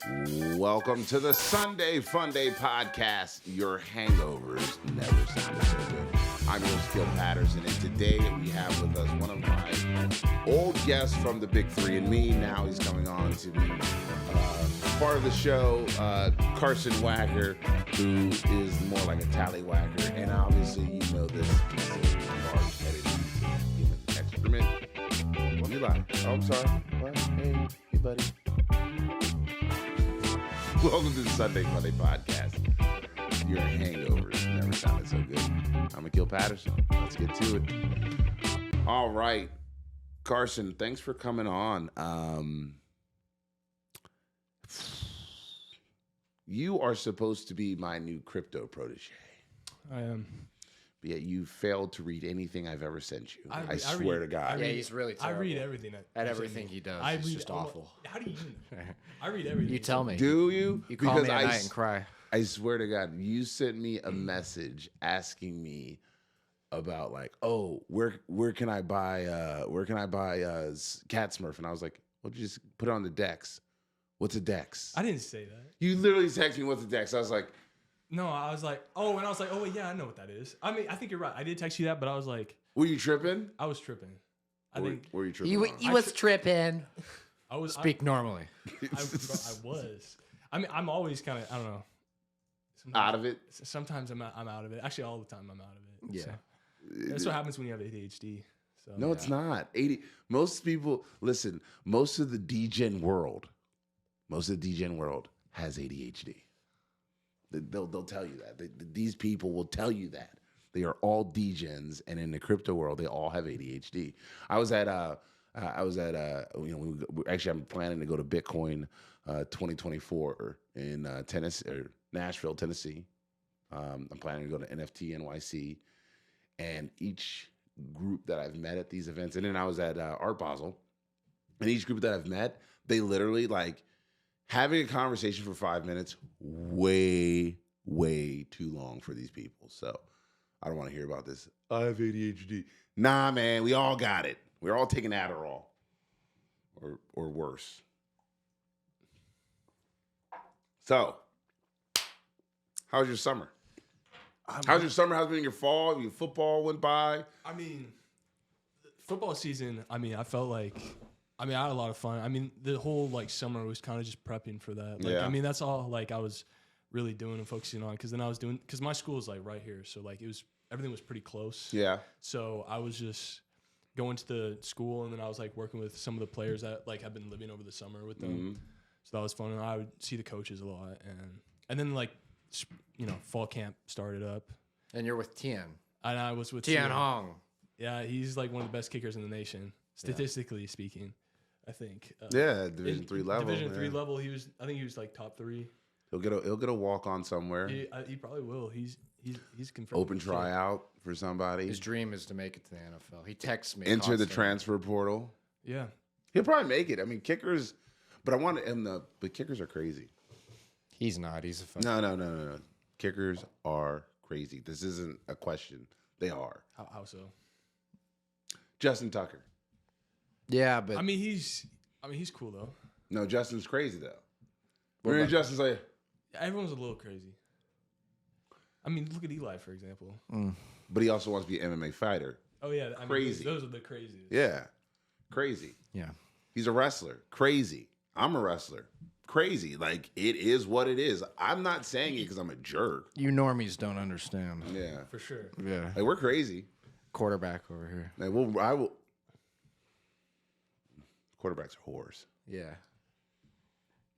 Welcome to the Sunday Fun Day Podcast. Your hangovers never sounded so good. I'm your host, Akil Paterson, and today we have with us one of my old guests from the Big Three and me. Now he's coming on to be part of the show, Carson Wager, who is more like a tallywhacker. And obviously, you know this piece of large-headed human excrement. Let me lie. Oh, I'm sorry. What? Hey, buddy. Welcome to the Sunday Fun Day Podcast. Your hangovers never sounded so good. I'm Akil Paterson. Let's get to it. All right. Carson, thanks for coming on. You are supposed to be my new crypto protege. I am. But yet you failed to read anything I've ever sent you. I swear to God. Yeah, he's really terrible. I read everything. At everything he does. It's just awful. How do you even know? I read everything. You tell me. Do you? You call me at night and cry. I swear to God, you sent me a message asking me about like, oh, where can I buy Cat Smurf? And I was like, well, just put it on the Dex. What's a Dex? I didn't say that. You literally texted me what's a Dex. I was like, no, I was like, oh, wait, yeah, I know what that is. I mean, I think you're right. I did text you that, but I was like, were you tripping? I was tripping. Were you tripping? He was tripping. Speak normally. I was. I mean, I'm always kind of, I don't know. Out of it? Sometimes I'm out of it. Actually, all the time I'm out of it. Yeah. So. That's what happens when you have ADHD. So, no, it's not. Most people, listen, most of the degen world has ADHD. They'll tell you that. These people will tell you that. They are all degens, and in the crypto world, they all have ADHD. Actually, I'm planning to go to Bitcoin 2024 in Tennessee, or Nashville, Tennessee. I'm planning to go to NFT NYC, and each group that I've met at these events, and then I was at Art Basel, and each group that I've met, they literally like having a conversation for 5 minutes, way too long for these people. So I don't want to hear about this. I have ADHD. Nah, man, we all got it. We're all taking Adderall, or worse. So, how's your summer? How's your summer? How's been your fall? Your football went by. I mean, football season, I mean, I felt like, I had a lot of fun. I mean, the whole like summer was kind of just prepping for that. Like, yeah. I mean, that's all like I was really doing and focusing on, because my school is like right here. So like everything was pretty close. Yeah. So I was just going to the school, and then I was like working with some of the players that like have been living over the summer with them. Mm-hmm. So that was fun. And I would see the coaches a lot. And then like, fall camp started up. And you're with Tian. And I was with Tian Hong. Yeah, he's like one of the best kickers in the nation, statistically speaking, I think. Division 3 level. Division 3 level, I think he was like top 3. He'll get a walk on somewhere. He probably will. He's confirmed. Open tryout for somebody. His dream is to make it to the NFL. He texts me. Enter constantly. the transfer portal. Yeah. He'll probably make it. I mean, kickers, but I want him to. But kickers are crazy. He's not. He's a fucking. No. Kickers are crazy. This isn't a question. They are. How so? Justin Tucker. Yeah, but he's cool though. No, Justin's crazy though. Where Justin's like, everyone's a little crazy. I mean, look at Eli, for example. But he also wants to be an MMA fighter. Oh yeah, crazy. Those are the craziest. Yeah, crazy. Yeah, he's a wrestler. Crazy. I'm a wrestler. Crazy. Like, it is what it is. I'm not saying it because I'm a jerk. You normies don't understand. Yeah, for sure. Yeah, like we're crazy. Quarterback over here. Like, quarterbacks are whores. Yeah.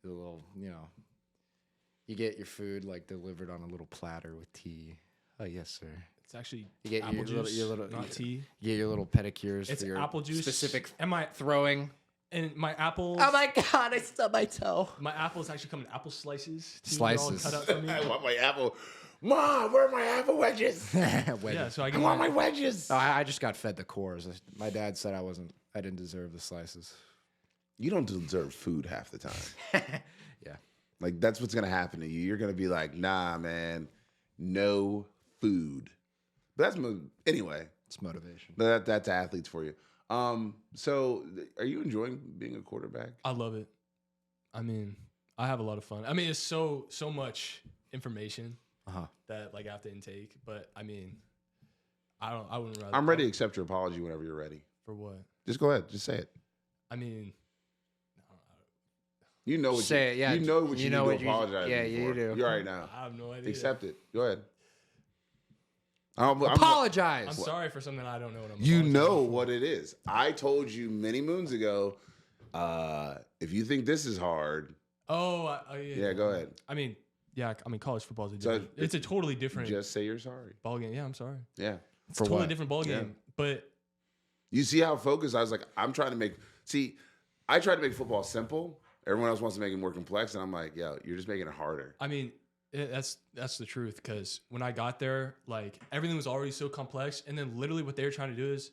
The little, you get your food like delivered on a little platter with tea. Oh yes, sir. It's actually you get apple juice, not tea. You get your little pedicures it's for your apple juice. Specific throwing. And my apples. Oh my God! I stubbed my toe. My apples actually come in apple slices. Slices. All cut up for me. I want my apple. Mom, where are my apple wedges? Yeah, so I want my wedges. Oh, I just got fed the cores. My dad said I didn't deserve the slices. You don't deserve food half the time. Yeah. Like, that's what's going to happen to you. You're going to be like, nah, man, no food. But anyway. It's motivation. That's athletes for you. So are you enjoying being a quarterback? I love it. I mean, I have a lot of fun. I mean, it's so much information Uh-huh. that like I have to intake. But I mean, I wouldn't rather. I'm ready to accept your apology whenever you're ready. For what? Just go ahead. Just say it. I mean, You know what Say it, yeah. You know what you know need what to you- apologize yeah, for. you do. You already know. I have no idea. Accept it. Go ahead. Apologize. I'm sorry for something I don't know what I'm. You apologizing know for. what it is. I told you many moons ago. If you think this is hard, Oh, yeah. yeah, go ahead. I mean, yeah. I mean, college football is a So different. It's a totally different Just say you're sorry. ball game. Yeah, I'm sorry. Yeah. It's a totally what? different ball game. But You see how focused I was like, I'm trying to make. See, I tried to make football simple. Everyone else wants to make it more complex, and I'm like, yo, you're just making it harder. I mean, that's the truth. Because when I got there, like everything was already so complex, and then literally what they were trying to do is,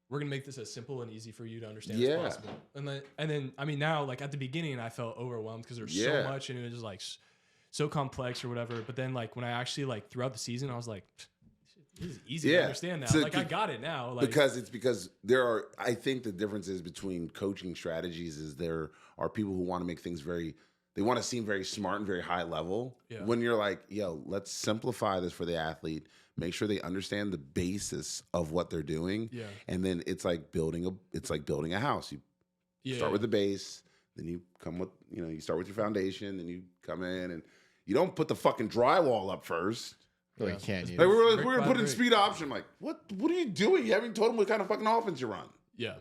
we're gonna make this as simple and easy for you to understand Yeah. as possible. And then I mean now, like at the beginning, I felt overwhelmed because there's Yeah. so much, and it was just like so complex or whatever. But then like when I actually like throughout the season, I was like, this is easy to Yeah. understand now. So like I got it now. Like because there are. I think the differences between coaching strategies is there are people who want to make things they want to seem very smart and very high level. Yeah. When you're like, yo, let's simplify this for the athlete. Make sure they understand the basis of what they're doing. Yeah. And then it's like building a house. You start with the base, then you come with, you start with your foundation, then you come in and you don't put the fucking drywall up first. No, Yeah. you can't. Like either. we're Brick gonna by put in brick. speed option. Like, what are you doing? You haven't told them what kind of fucking offense you run. Yeah.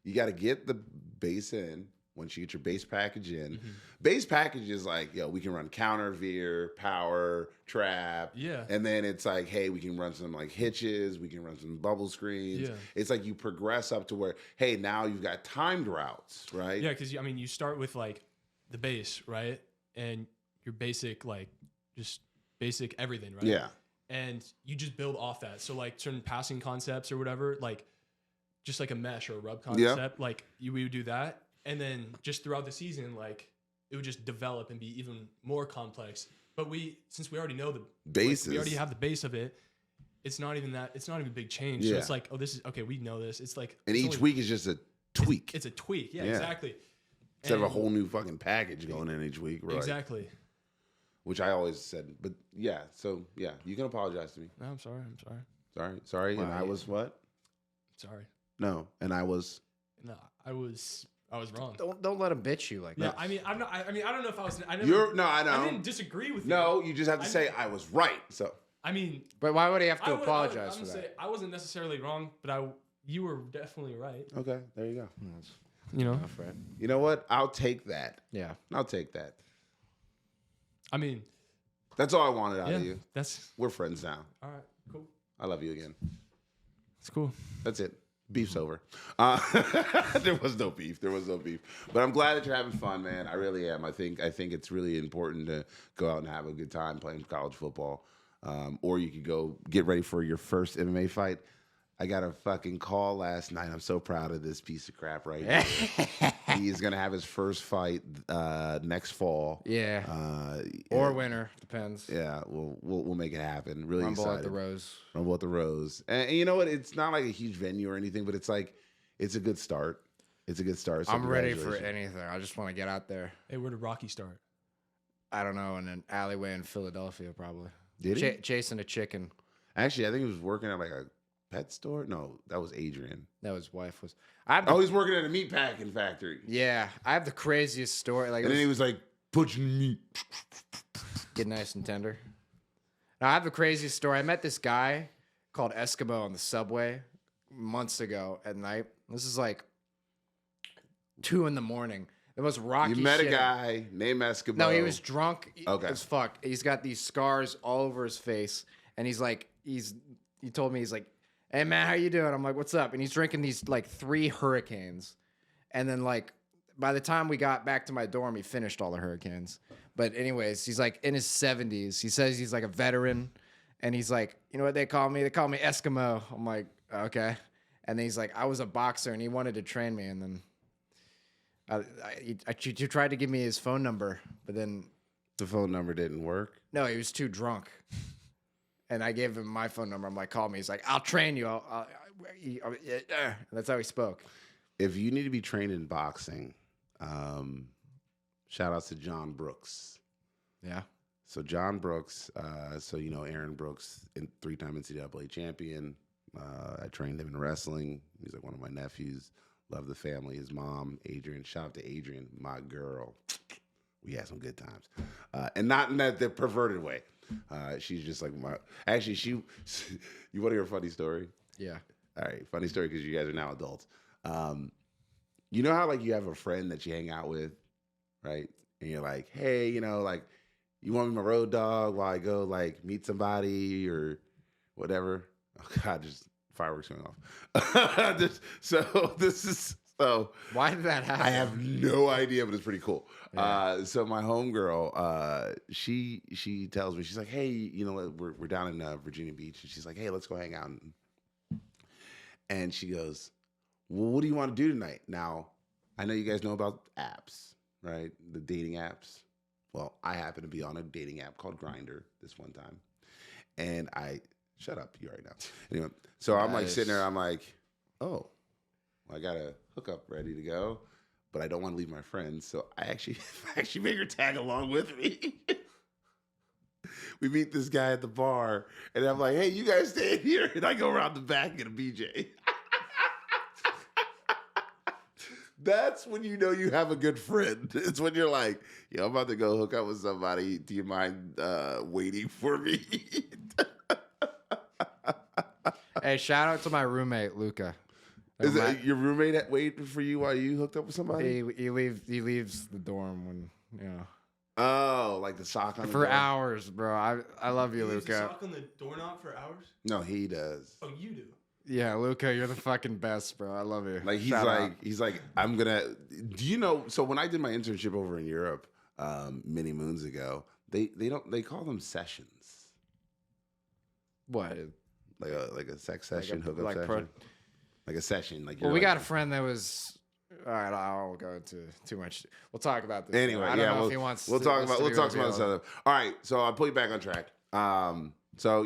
You got to get the base in. Once you get your base package in, Mm-hmm. base package is like, yo, we can run counter, veer, power, trap. Yeah. And then it's like, hey, we can run some like hitches. We can run some bubble screens. Yeah. It's like you progress up to where, hey, now you've got timed routes, right? Yeah, because I mean, you start with like the base, right, and your basic like just basic everything, right? Yeah. And you just build off that. So like certain passing concepts or whatever, like just like a mesh or a rub concept, like we would do that, and then just throughout the season, like it would just develop and be even more complex. But since we already know the Bases. we already have the base of it. It's not even that. It's not even a big change. Yeah. So it's like, oh, this is okay. We know this. It's like, And it's each only- week is just a tweak. It's a tweak. Yeah, Yeah. exactly. Instead of a And- whole new fucking package going in each week. Right? Exactly. Which I always said. But yeah, so yeah, you can apologize to me. No, I'm sorry. I'm sorry. Sorry. And Wow, I yeah. was what? Sorry. No. And I was. No, I was wrong. Don't let him bitch you like Yeah, that. I mean, I'm not. I mean, I don't know if I was. I never. I know. I didn't disagree with you. No, you just have to I- say I was right. So I mean, But why would he have to I'm apologize gonna for say that? I wasn't necessarily wrong, but you were definitely right. okay, there you go. That's You know. enough, right? You know what? I'll take that. Yeah. I'll take that. I mean, That's all I wanted out yeah. of you. That's We're friends now. all right. Cool. I love you again. It's cool. That's it. Beef's over. There was no beef. But I'm glad that you're having fun, man. I really am. I think it's really important to go out and have a good time playing college football. Or you could go get ready for your first MMA fight. I got a fucking call last night. I'm so proud of this piece of crap right here. He's gonna have his first fight next fall. Yeah. Or winner, depends. Yeah, we'll make it happen. Really Rumble excited. at the Rose. Rumble at the Rose. And you know what? It's not like a huge venue or anything, but it's like it's a good start. It's a good start. So I'm ready for congratulations. anything. I just want to get out there. Hey, where did Rocky start? I don't know, in an alleyway in Philadelphia, probably. Did he? Chasing a chicken. Actually, I think he was working at like a pet store. No, that was Adrian. That his wife was. Oh, he's working at a meat packing factory. Yeah, I have the craziest story. Like, And then he was like, butchering meat. get nice and tender. Now, I have the craziest story. I met this guy called Eskimo on the subway months ago at night. This is like 2 a.m. The most rocky You met shit. a guy named Eskimo. No, he was drunk Okay. as fuck. He's got these scars all over his face, and he's like, he told me, he's like, "Hey man, how you doing?" I'm like, "What's up?" And he's drinking these like 3 Hurricanes, and then like by the time we got back to my dorm, he finished all the Hurricanes. But anyways, he's like in his 70s. He says he's like a veteran, and he's like, you know what they call me? They call me Eskimo. I'm like, okay. And then he's like, I was a boxer, and he wanted to train me, and then. He tried to give me his phone number, but then The phone number didn't work. no, he was too drunk. And I gave him my phone number. I'm like, call me. He's like, I'll train you. That's how he spoke. If you need to be trained in boxing, Shout outs to John Brooks. Yeah. So John Brooks, Aaron Brooks, 3-time NCAA champion. I trained him in wrestling. He's like one of my nephews. Love the family. His mom, Adrian. Shout out to Adrian, my girl. We had some good times, and not in the perverted way. She's just like my. Actually, you want to hear a funny story? Yeah. All right, funny story because you guys are now adults. You know how like you have a friend that you hang out with, right? And you're like, hey, you want me my road dog while I go like meet somebody or whatever. Oh God, just fireworks going off. So why did that happen? I have no idea, but it's pretty cool. Yeah. So my homegirl, she tells me, she's like, hey, we're down in Virginia Beach, and she's like, hey, let's go hang out. And she goes, well, what do you want to do tonight? Now, I know you guys know about apps, right? The dating apps. Well, I happen to be on a dating app called Grindr this one time, and shut up, you right now. Anyway, so I'm like sitting there, I'm like, oh, I got a hookup ready to go, but I don't want to leave my friends, so I actually make her tag along with me. We meet this guy at the bar, and I'm like, hey, you guys stay here, and I go around the back and get a BJ. That's when you know you have a good friend. It's when you're like, I'm about to go hook up with somebody. Do you mind waiting for me? Hey, shout out to my roommate, Luca. Is it your roommate waiting for you while you hooked up with somebody? He leaves the dorm when, Oh, like the sock on the door? hours, bro. I love you, He leaves Luca. the sock on the doorknob for hours? No, he does. Oh, you do? Yeah, Luca, you're the fucking best, bro. I love you. Like he's like, I'm gonna. Do you know? So when I did my internship over in Europe many moons ago, they call them sessions. What? Like a sex session, hookup session, like a session. Like we got a friend that was. All right, I won't go into too much. We'll talk about this. Anyway, I don't know if he wants. We'll talk about this other. All right, so I'll put you back on track. So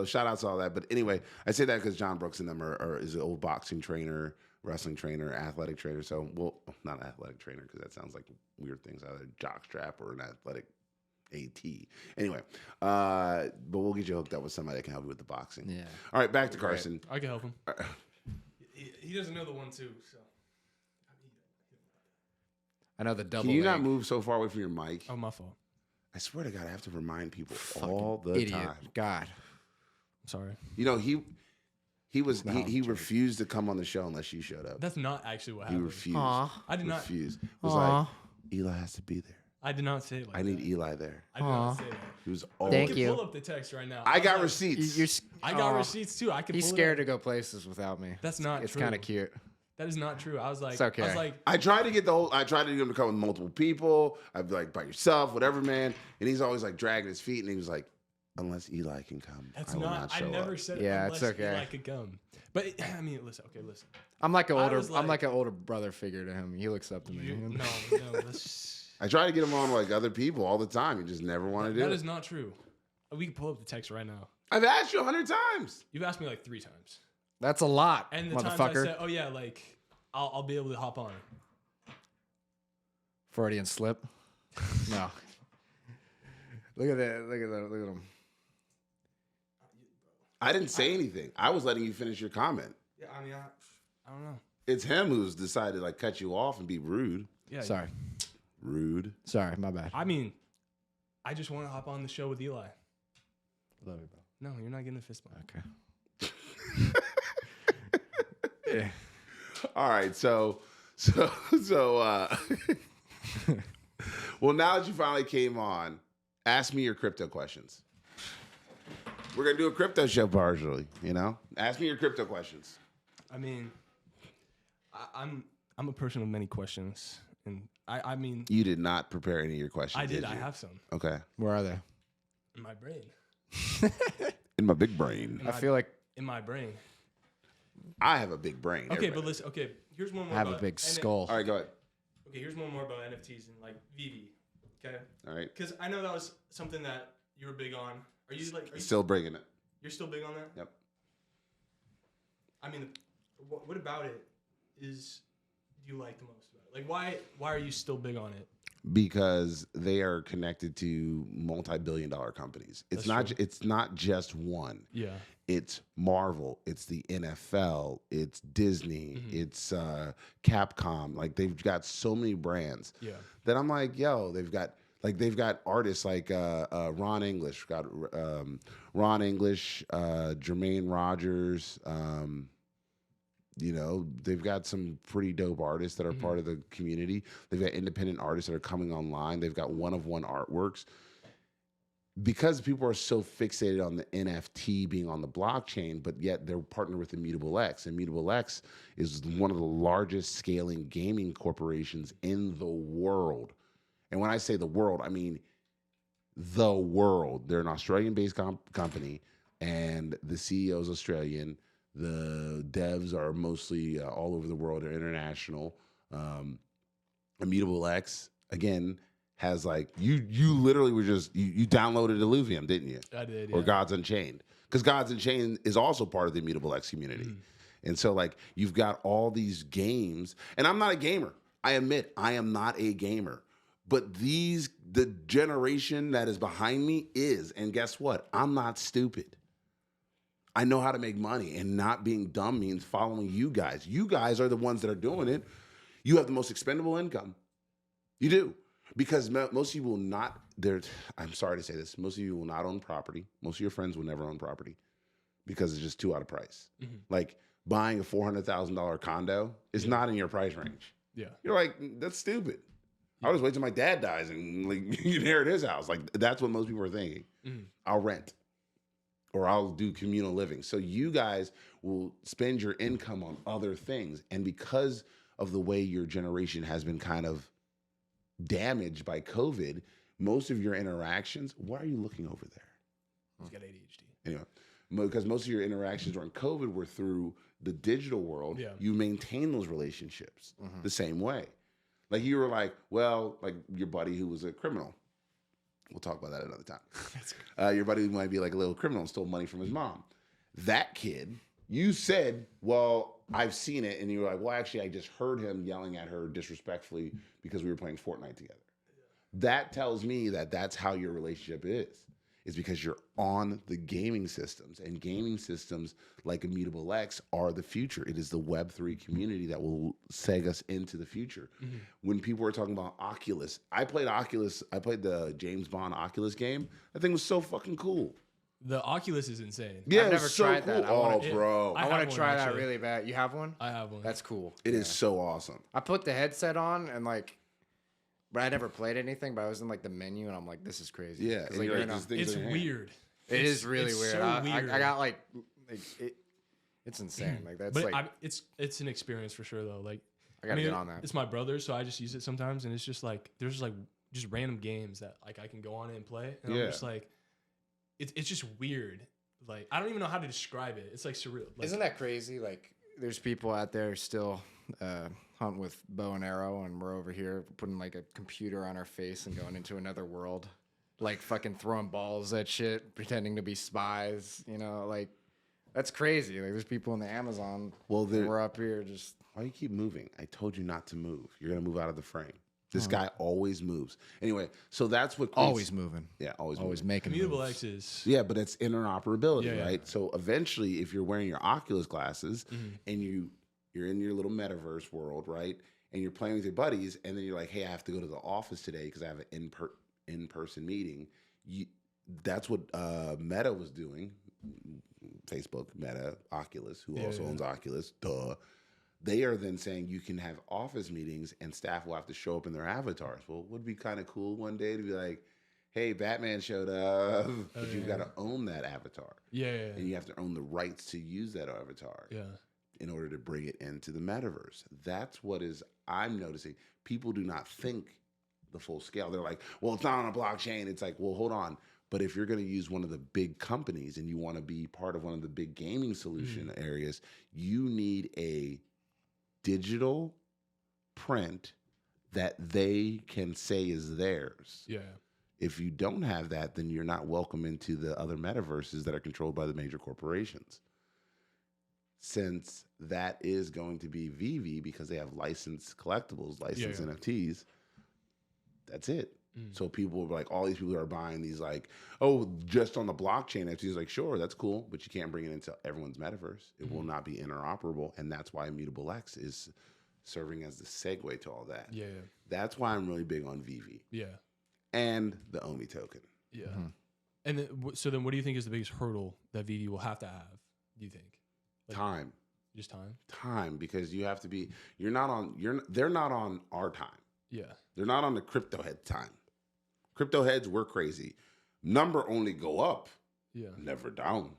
shout out to all that. But anyway, I say that because John Brooks and them is an old boxing trainer, wrestling trainer, athletic trainer. So, not athletic trainer because that sounds like weird things, either jockstrap or an athletic AT. Anyway, but we'll get you hooked up with somebody that can help you with the boxing. Yeah. All right, back to Carson. I can help him. He doesn't know the 1-2, so. I know the double. Can you not move so far away from your mic? Oh, my fault. I swear to God, I have to remind people all the time. God. I'm sorry. He refused to come on the show unless you showed up. That's not actually what He happened. refused. I did not. Refused. It was like, Eli has to be there. I did not say it like that. I need Eli there. I did not say that. He was all. Thank I you. can pull up the text right now. I got receipts. I got receipts too. I can. He's pull scared it to go places without me. That's not It's true. kind of cute. That is not true. I was like, It's okay. I was like, I tried to get I tried to get him to come with multiple people. I'd be like, by yourself, whatever, man. And he's always like dragging his feet, and he was like, unless Eli can come, that's I will not show I never up. said Yeah, unless it's okay. Eli could come. But I mean, listen. I'm like was I'm like an older brother figure to him. He looks up to me. No. Let's. I try to get him on like other people all the time. He just never want to do it. That is not true. We can pull up the text right now. I've asked you 100 times. You've asked me like 3 times. That's a lot, And the times I motherfucker. said, oh yeah, like I'll be able to hop on. Freudian slip. No. Look at that. Look at him. I didn't say anything. I was letting you finish your comment. Yeah, I mean, I don't know. It's him who's decided to like cut you off and be rude. Yeah. Sorry. Rude. Sorry, my bad. I mean, I just want to hop on the show with Eli. Love you, bro. No, you're not getting a fist bump. Okay. Yeah. All right, so well, now that you finally came on, ask me your crypto questions. We're gonna do a crypto show partially, Ask me your crypto questions. I mean, I'm a person with many questions, and I mean, You did not prepare any of your questions. I did. you? I have some Okay. Where are they? in my brain. In my big brain. I feel like In my brain. I have a big brain. Okay, everybody. but listen. Okay, here's one more. I have a about big skull. All right, go ahead. Okay, here's one more about NFTs and like VV. Okay. All right. Because I know that was something that you were big on. Are you Still bringing it. You're still big on that? Yep. I mean, what about it do you like the most about it? Like, why are you still big on it? because they are connected to multi-billion-dollar companies. It's not just one. Yeah. It's Marvel, it's the NFL, it's Disney, it's Capcom. Like they've got so many brands that I'm like, yo, they've got artists like Ron English, Jermaine Rogers. They've got some pretty dope artists that are part of the community. They've got independent artists that are coming online. They've got one-of-one artworks. Because people are so fixated on the NFT being on the blockchain, but yet they're partnered with Immutable X. Immutable X is one of the largest scaling gaming corporations in the world. And when I say the world, I mean the world. They're an Australian-based company, and the CEO is Australian. The devs are mostly all over the world. They're international. Immutable X, again, has like you literally were just you downloaded Illuvium, didn't you? I did, or Gods Unchained, because Gods Unchained is also part of the Immutable X community, and so like you've got all these games, and I'm not a gamer. I admit I am not a gamer, but the generation that is behind me is, and guess what? I'm not stupid. I know how to make money, and not being dumb means following you guys. You guys are the ones that are doing it. You have the most expendable income. You do. Because most of you will not, I'm sorry to say this, most of you will not own property. Most of your friends will never own property because it's just too out of price. Like buying a $400,000 condo is not in your price range. Yeah. You're like, that's stupid. I'll just wait till my dad dies and like you inherit his house. Like that's what most people are thinking. I'll rent or I'll do communal living. So you guys will spend your income on other things. And because of the way your generation has been kind of damaged by COVID, most of your interactions, why are you looking over there? He's got ADHD. Anyway, because most of your interactions during COVID were through the digital world. Yeah. You maintain those relationships the same way. Like you were like, well, like your buddy who was a criminal. We'll talk about that another time. Your buddy who might be like a little criminal and stole money from his mom. That kid, you said, well, I've seen it. And you were like, well, actually, I just heard him yelling at her disrespectfully because we were playing Fortnite together. That tells me that that's how your relationship is because you're on the gaming systems, and gaming systems like Immutable X are the future. It is the Web3 community that will seg us into the future. When people were talking about Oculus, I played the James Bond Oculus game. That thing was so fucking cool. The Oculus is insane. Yeah, I've never tried that. Bro. I want to try that really bad. You have one? I have one. That's cool. It is so awesome. I put the headset on and but I never played anything, but I was in like the menu and I'm like, this is crazy. Yeah. It's like, it's weird. It is really weird. So weird. I got it's insane. Like that's but like it's an experience for sure though. Like I gotta get on that. It's my brother, so I just use it sometimes, and it's just like there's like just random games that like I can go on it and play, and I'm just like, it's just weird. Like I don't even know how to describe it. It's like surreal. Like, isn't that crazy? Like there's people out there still hunting with bow and arrow, and we're over here putting like a computer on our face and going into another world, like fucking throwing balls at shit, pretending to be spies. Like that's crazy. Like there's people in the Amazon. Well, we're up here just. Why you keep moving? I told you not to move. You're gonna move out of the frame. This guy always moves. Anyway, so that's what always moving. Yeah, always making Immutable moves. X is. Yeah, but it's interoperability, right? Yeah. So eventually, if you're wearing your Oculus glasses and you're in your little metaverse world, right? And you're playing with your buddies, and then you're like, hey, I have to go to the office today because I have an in-person meeting. That's what Meta was doing. Facebook, Meta, Oculus, who also owns Oculus, duh. They are then saying you can have office meetings and staff will have to show up in their avatars. Well, it would be kind of cool one day to be like, hey, Batman showed up, but you've got to own that avatar. Yeah. And you have to own the rights to use that avatar in order to bring it into the metaverse. That's what I'm noticing. People do not think the full scale. They're like, well, it's not on a blockchain. It's like, well, hold on. But if you're going to use one of the big companies and you want to be part of one of the big gaming solution areas, you need a digital print that they can say is theirs. Yeah. If you don't have that, then you're not welcome into the other metaverses that are controlled by the major corporations. Since that is going to be VV because they have licensed collectibles, licensed NFTs, that's it. So people were like, all these people are buying these like, oh, just on the blockchain NFTs. Like, sure, that's cool, but you can't bring it into everyone's metaverse. It will not be interoperable, and that's why Immutable X is serving as the segue to all that. Yeah. That's why I'm really big on VV. Yeah. And the OMI token. Yeah. And then, so then what do you think is the biggest hurdle that VV will have to have, do you think? Like, Time. Just time? Time, because you have to be, they're not on our time. Yeah. They're not on the crypto head time. Crypto heads, we're crazy. Number only go up, Yeah. never down.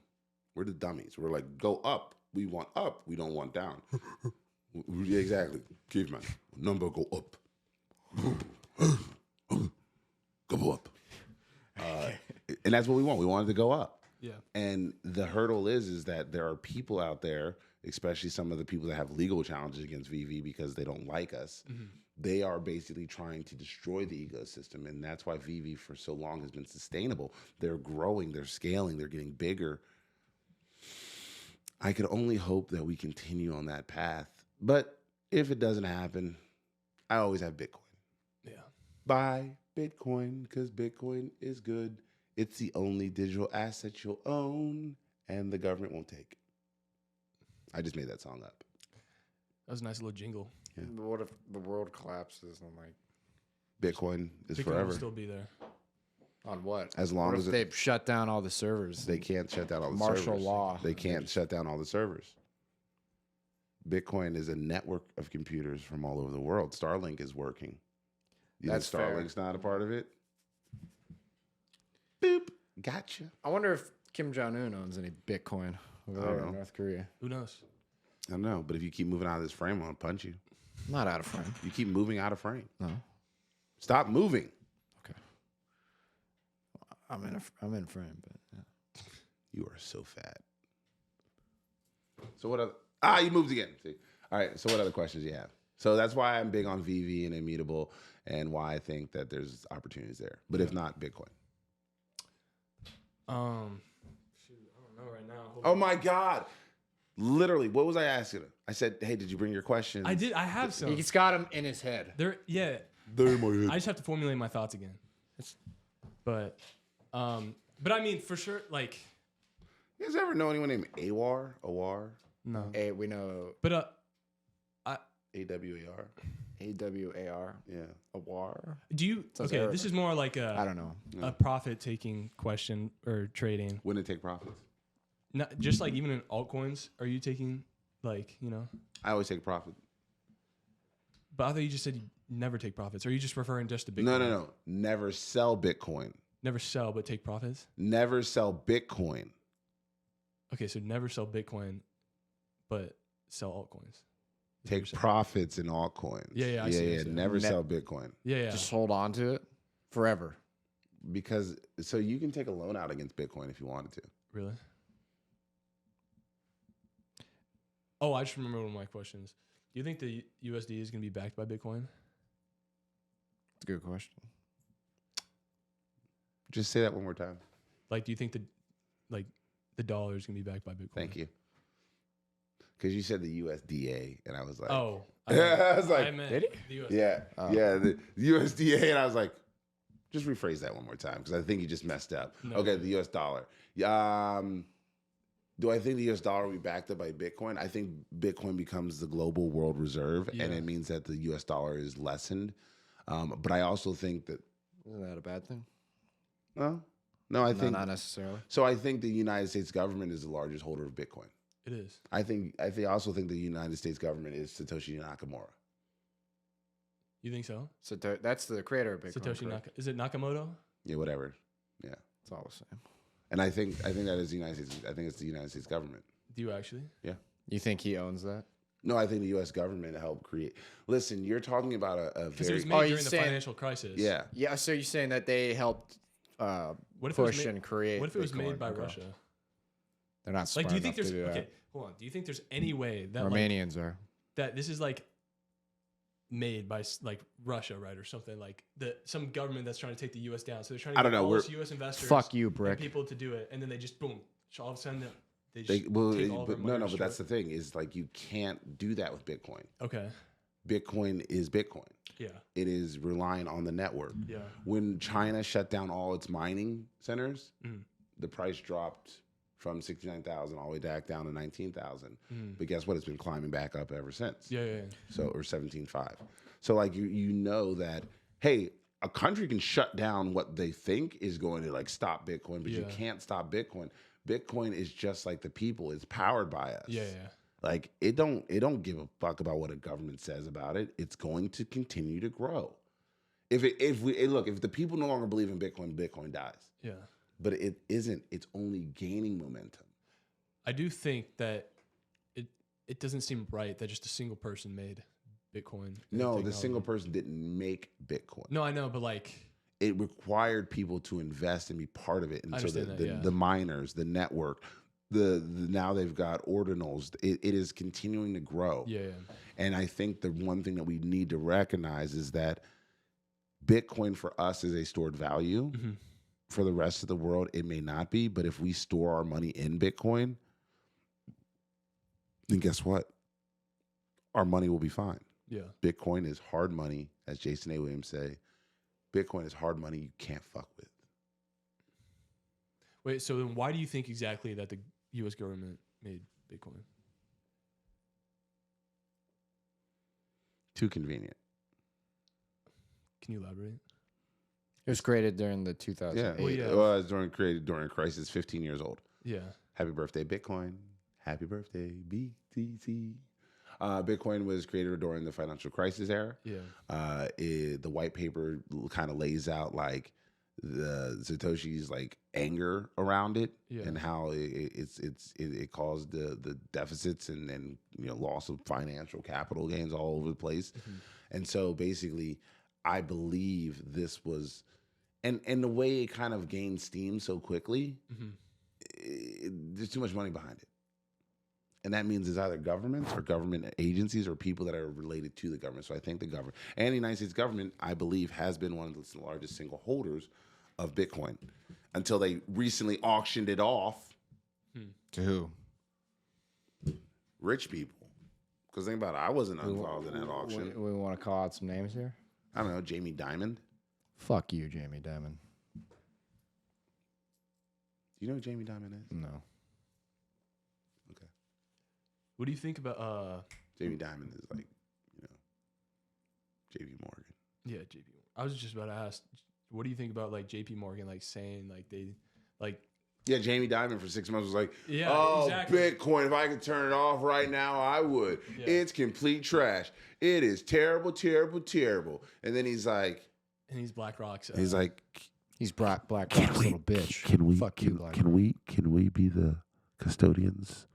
We're the dummies. We're like, go up. We want up. We don't want down. Yeah, exactly. Caveman. Number go up. Go up. And that's what we want. We want it to go up. Yeah. And the hurdle is that there are people out there, especially some of the people that have legal challenges against VV because they don't like us. They are basically trying to destroy the ecosystem. And that's why VV for so long has been sustainable. They're growing, they're scaling, they're getting bigger. I could only hope that we continue on that path. But if it doesn't happen, I always have Bitcoin. Yeah. Buy Bitcoin because Bitcoin is good. It's the only digital asset you'll own and the government won't take. I just made that song up. That was a nice little jingle. Yeah. But what if the world collapses and like Bitcoin is Bitcoin forever. will still be there. on what? As long What as if they shut down all the servers? they can't shut down all the Martial servers. law. They can't shut down all the servers. Bitcoin is a network of computers from all over the world. Starlink is working. You That's think fair. Starlink's not a part of it? Boop. Gotcha. I wonder if Kim Jong Un owns any Bitcoin over I there don't in know. North Korea. Who knows? I don't know, but if you keep moving out of this frame, I'll punch you. Not out of frame. You keep moving out of frame. No. Stop moving. Okay. I'm in frame, but yeah. You are so fat. So what other... you moved again. See? All right, so what other questions do you have? So that's why I'm big on VV and Immutable and why I think that there's opportunities there. But if not, Bitcoin. Shoot, I don't know right now. Hold Oh on. my God. Literally, what was I asking? I said, hey, did you bring your questions? I did. I have some. He's got him in his head. Yeah. They're in my head. I just have to formulate my thoughts again. But I mean, for sure, like, You guys ever know anyone named Awar? Awar? no. Hey, we know But A-W-A-R? AWAR. Yeah. Awar. do you? Sounds Okay, Arabic. this is more like I don't know. a profit-taking question or trading. Wouldn't it take profits? Not just like even in altcoins. Are you taking like I always take profit. But I thought you just said you never take profits. Or are you just referring just to Bitcoin? No. Never sell Bitcoin. Never sell but take profits. Never sell Bitcoin. Okay, so never sell Bitcoin, but sell altcoins. Is what you're Take saying. profits in altcoins. Yeah, I see. Never sell Bitcoin. Yeah. Just hold on to it forever. Because so you can take a loan out against Bitcoin if you wanted to. Really? Oh, I just remember one of my questions. Do you think the USD is going to be backed by Bitcoin? It's a good question. Just say that one more time. Like, do you think the dollar is going to be backed by Bitcoin? Thank you. Because you said the USDA, and I was like, Oh. I was like, I meant did the USD. yeah, Oh. yeah, the USDA, and I was like, just rephrase that one more time because I think you just messed up. No. Okay, the US dollar. Do I think the US dollar will be backed up by Bitcoin? I think Bitcoin becomes the global world reserve, and Yeah. it means that the US dollar is lessened. But I also think that Isn't that a bad thing? no, I think not necessarily. so. I think the United States government is the largest holder of Bitcoin. It is. I also think the United States government is Satoshi Nakamoto. You think so? So that's the creator of Bitcoin. Satoshi correct? Is it Nakamoto? Yeah, whatever. Yeah, It's all the same. and I think that is the United States. I think it's the United States government. Do you actually? You think he owns that? No, I think the U.S. government helped create. Listen, you're talking about a Because it was very made Oh, you're during the saying- financial crisis. yeah. Yeah. So you're saying that they helped What if it was push made- and create? What if it was Bitcoin? made by Okay. Russia? They're not smart Like, do you think enough there's to do okay? Hold on. Do you think there's any way that that. like, Romanians are. that this is like made by like Russia, right, or something like some government that's trying to take the U.S. down? So they're trying to I don't get know, all we're- these U.S. investors, Fuck you, and Brick. people to do it, and then they just boom, so all of a sudden they just They, well, take all of our but money no, and but that's destroy the thing is like you can't do that with Bitcoin. it. Okay. Bitcoin is Bitcoin. Yeah. It is relying on the network. Yeah. When China shut down all its mining centers, the price dropped from 69,000 all the way back down to 19,000. But guess what? It's been climbing back up ever since. Yeah. So, or 17.5. So like you know that, hey, a country can shut down what they think is going to like stop Bitcoin, but you can't stop Bitcoin. Bitcoin is just like the people. It's powered by us. Yeah. Like it don't give a fuck about what a government says about it. It's going to continue to grow. If the people no longer believe in Bitcoin, Bitcoin dies. Yeah. But it isn't. It's only gaining momentum. I do think that it doesn't seem right that just a single person made Bitcoin. No, the single person didn't make Bitcoin. No, I know, but like it required people to invest and be part of it. And so the miners, the network, now they've got ordinals. It is continuing to grow. Yeah. And I think the one thing that we need to recognize is that Bitcoin for us is a stored value. For the rest of the world, it may not be. But if we store our money in Bitcoin, then guess what? Our money will be fine. Yeah. Bitcoin is hard money, as Jason A. Williams say. Bitcoin is hard money you can't fuck with. Wait, so then why do you think exactly that the U.S. government made Bitcoin? Too convenient. Can you elaborate? It was created during the 2008. It was created during a crisis, 15 years old. Yeah. Happy birthday, Bitcoin. Happy birthday, BTC. Bitcoin was created during the financial crisis era. Yeah. The white paper kind of lays out like the Satoshi's like anger around it and how it caused the deficits and loss of financial capital gains all over the place. And so basically, I believe this was, and the way it kind of gained steam so quickly, there's too much money behind it. And that means it's either governments or government agencies or people that are related to the government. So I think the government and the United States government, I believe, has been one of the largest single holders of Bitcoin until they recently auctioned it off. To who? Rich people. Because think about it, I wasn't involved in that auction. We want to call out some names here? I don't know, Jamie Dimon. Fuck you, Jamie Dimon. Do you know who Jamie Dimon is? No. Okay. What do you think about Jamie Dimon is like, JP Morgan. Yeah, JP Morgan. I was just about to ask, what do you think about like JP Morgan like saying like they like Jamie Dimon for 6 months was like, exactly. Bitcoin, if I could turn it off right now, I would. Yeah. It's complete trash. It is terrible, terrible, terrible. And then he's like... And he's BlackRock's... he's like... He's BlackRock's little bitch. Can we be the custodians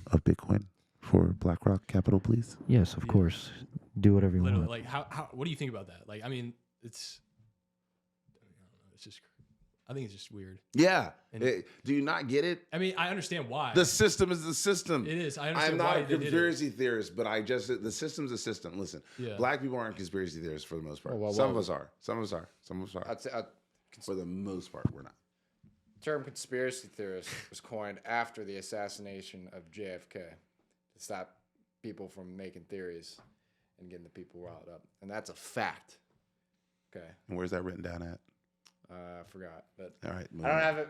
of Bitcoin for BlackRock Capital, please? Yes, of course. Do whatever you want. Like, how? What do you think about that? Like, I mean, I don't know. It's just... I think it's just weird. Yeah. Do you not get it? I mean, I understand why. The system is the system. It is. I understand I'm not why a conspiracy theorist, but the system's a system. Listen, black people aren't conspiracy theorists for the most part. Some of us are. For the most part, we're not. The term conspiracy theorist was coined after the assassination of JFK to stop people from making theories and getting the people riled up. And that's a fact. Okay. And where's that written down at? I forgot, but all right, I don't have it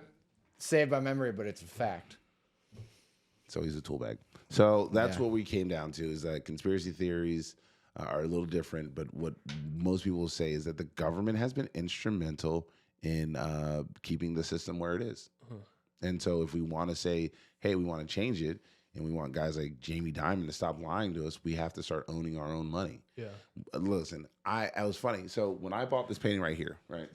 saved by memory, but it's a fact. So he's a tool bag. So that's what we came down to, is that conspiracy theories are a little different, but what most people will say is that the government has been instrumental in keeping the system where it is. And so if we want to say, hey, we want to change it, and we want guys like Jamie Dimon to stop lying to us, we have to start owning our own money. Yeah. Listen, I was funny. So when I bought this painting right here, right?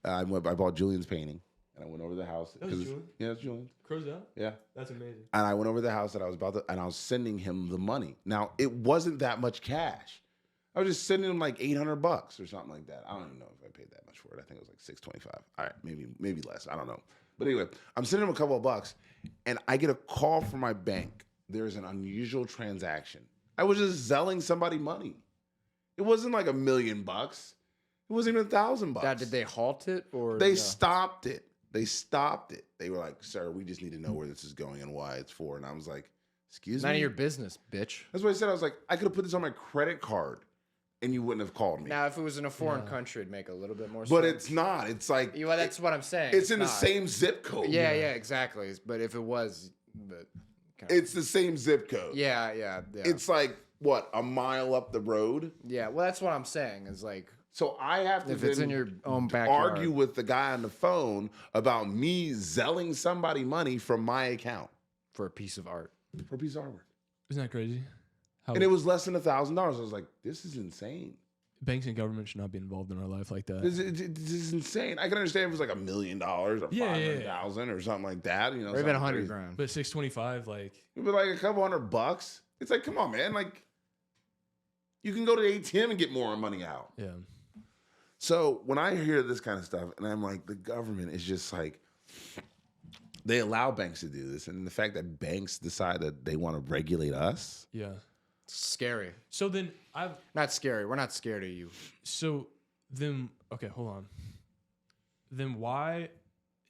I bought Julian's painting, and I went over to the house. That was Julian? Yeah, it's Julian. Crow's out? Yeah. That's amazing. And I went over to the house that I was and I was sending him the money. Now, it wasn't that much cash. I was just sending him like $800 or something like that. I don't even know if I paid that much for it. I think it was like $625. All right, maybe less. I don't know. But anyway, I'm sending him a couple of bucks, and I get a call from my bank. There's an unusual transaction. I was just selling somebody money. It wasn't like $1 million. It wasn't even $1,000. Did they halt it or they stopped it? They stopped it. They were like, "Sir, we just need to know where this is going and why it's for." And I was like, Excuse None me? of your business, bitch. That's what I said. I was like, I could have put this on my credit card and you wouldn't have called me. Now, if it was in a foreign country, it'd make a little bit more sense. But it's not. It's like... Well, that's what I'm saying. It's in the not. same zip code. Yeah, exactly. But if it was... But It's the same zip code. Yeah. It's like, what, a mile up the road? Yeah, well, that's what I'm saying. Is like... So I have to If it's in your own backyard. argue with the guy on the phone about me zelling somebody money from my account. For a piece of art. For a piece of artwork. Isn't that crazy? How And it was less than $1,000. I was like, this is insane. banks and government should not be involved in our life like that. This is insane. I can understand if it was like $1 million or Yeah, 500,000 or something like that. You know, Or even something 100 crazy. grand. But 625, like, But like a couple $100. It's like, come on, man. Like, you can go to the ATM and get more money out. yeah. So when I hear this kind of stuff, and I'm like, the government is just like, they allow banks to do this, and the fact that banks decide that they want to regulate us. Yeah. Scary. So then Not scary. We're not scared of you. okay, hold on. Then why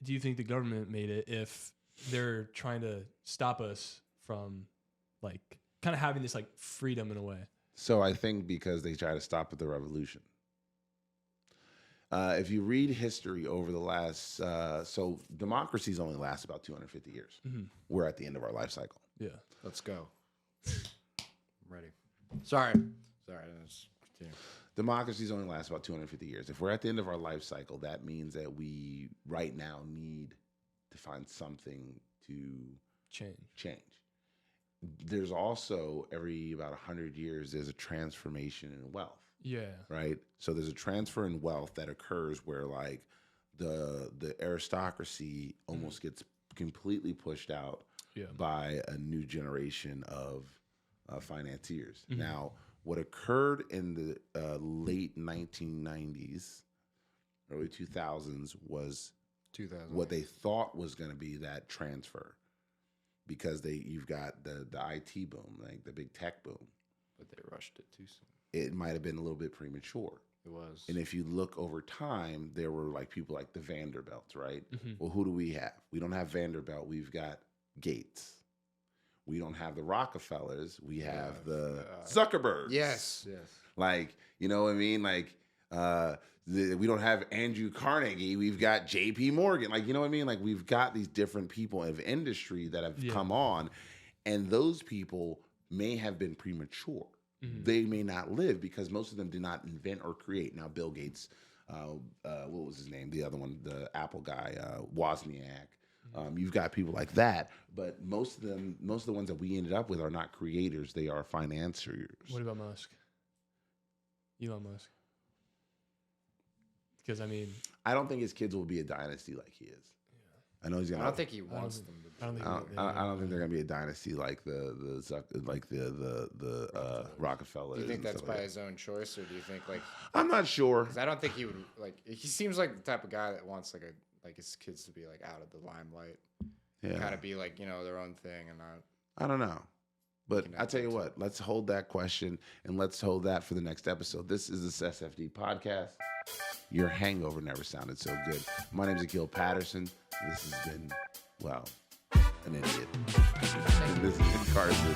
do you think the government made it if they're trying to stop us from like kind of having this like freedom in a way? So I think because they try to stop at the revolution. If you read history over the last, so democracies only last about 250 years. Mm-hmm. We're at the end of our life cycle. Yeah. Let's go. I'm ready. Sorry. Let's continue. Democracies only last about 250 years. If we're at the end of our life cycle, that means that we right now need to find something to change. There's also, every about 100 years, there's a transformation in wealth. Yeah. Right? So there's a transfer in wealth that occurs where like the aristocracy almost gets completely pushed out by a new generation of financiers. Mm-hmm. Now, what occurred in the late 1990s, early 2000s was 2000. what they thought was going to be that transfer, because you've got the IT boom, like the big tech boom. But they rushed it too soon. It might have been a little bit premature. It was. And if you look over time, there were like people like the Vanderbilts, right? Mm-hmm. Well, who do we have? We don't have Vanderbilt. We've got Gates. We don't have the Rockefellers. We have the Zuckerbergs. Yes. Like, you know what I mean? Like, we don't have Andrew Carnegie. We've got J.P. Morgan. Like, you know what I mean? Like, we've got these different people of industry that have come on, and those people may have been premature. Mm-hmm. They may not live because most of them did not invent or create. Now, Bill Gates, what was his name? The other one, the Apple guy, Wozniak. You've got people like that, but most of the ones that we ended up with are not creators; they are financiers. What about Musk? Elon Musk? Because I mean, I don't think his kids will be a dynasty like he is. Yeah. I know he's gonna. I don't think he wants them to be. I don't think. I don't think they're gonna be a dynasty like the Rockefellers. Do you think that's by like his own choice, or do you think like? I'm not sure. Because I don't think he would like. He seems like the type of guy that wants like his kids to be like out of the limelight. Yeah. Kind of be like, you know, their own thing and not. I don't know. But I tell you what, let's hold that question and let's hold that for the next episode. This is the SFD Podcast. Your hangover never sounded so good. My name is Akil Paterson. This has been, well, an idiot. And this is Carson.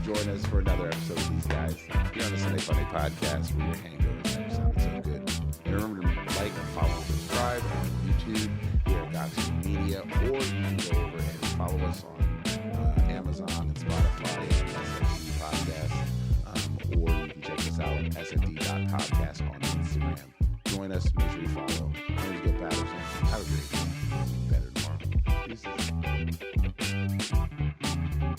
Join us for another episode of these guys here on the Sunday Funday Podcast, where your hangover never sounded so good. And remember to like, follow, and subscribe on YouTube here at Gokhshtein Media, or you can go over and follow us on Amazon and Spotify and SFD Podcast, or you can check us out at sfd.podcast on Instagram. Join us, make sure you follow.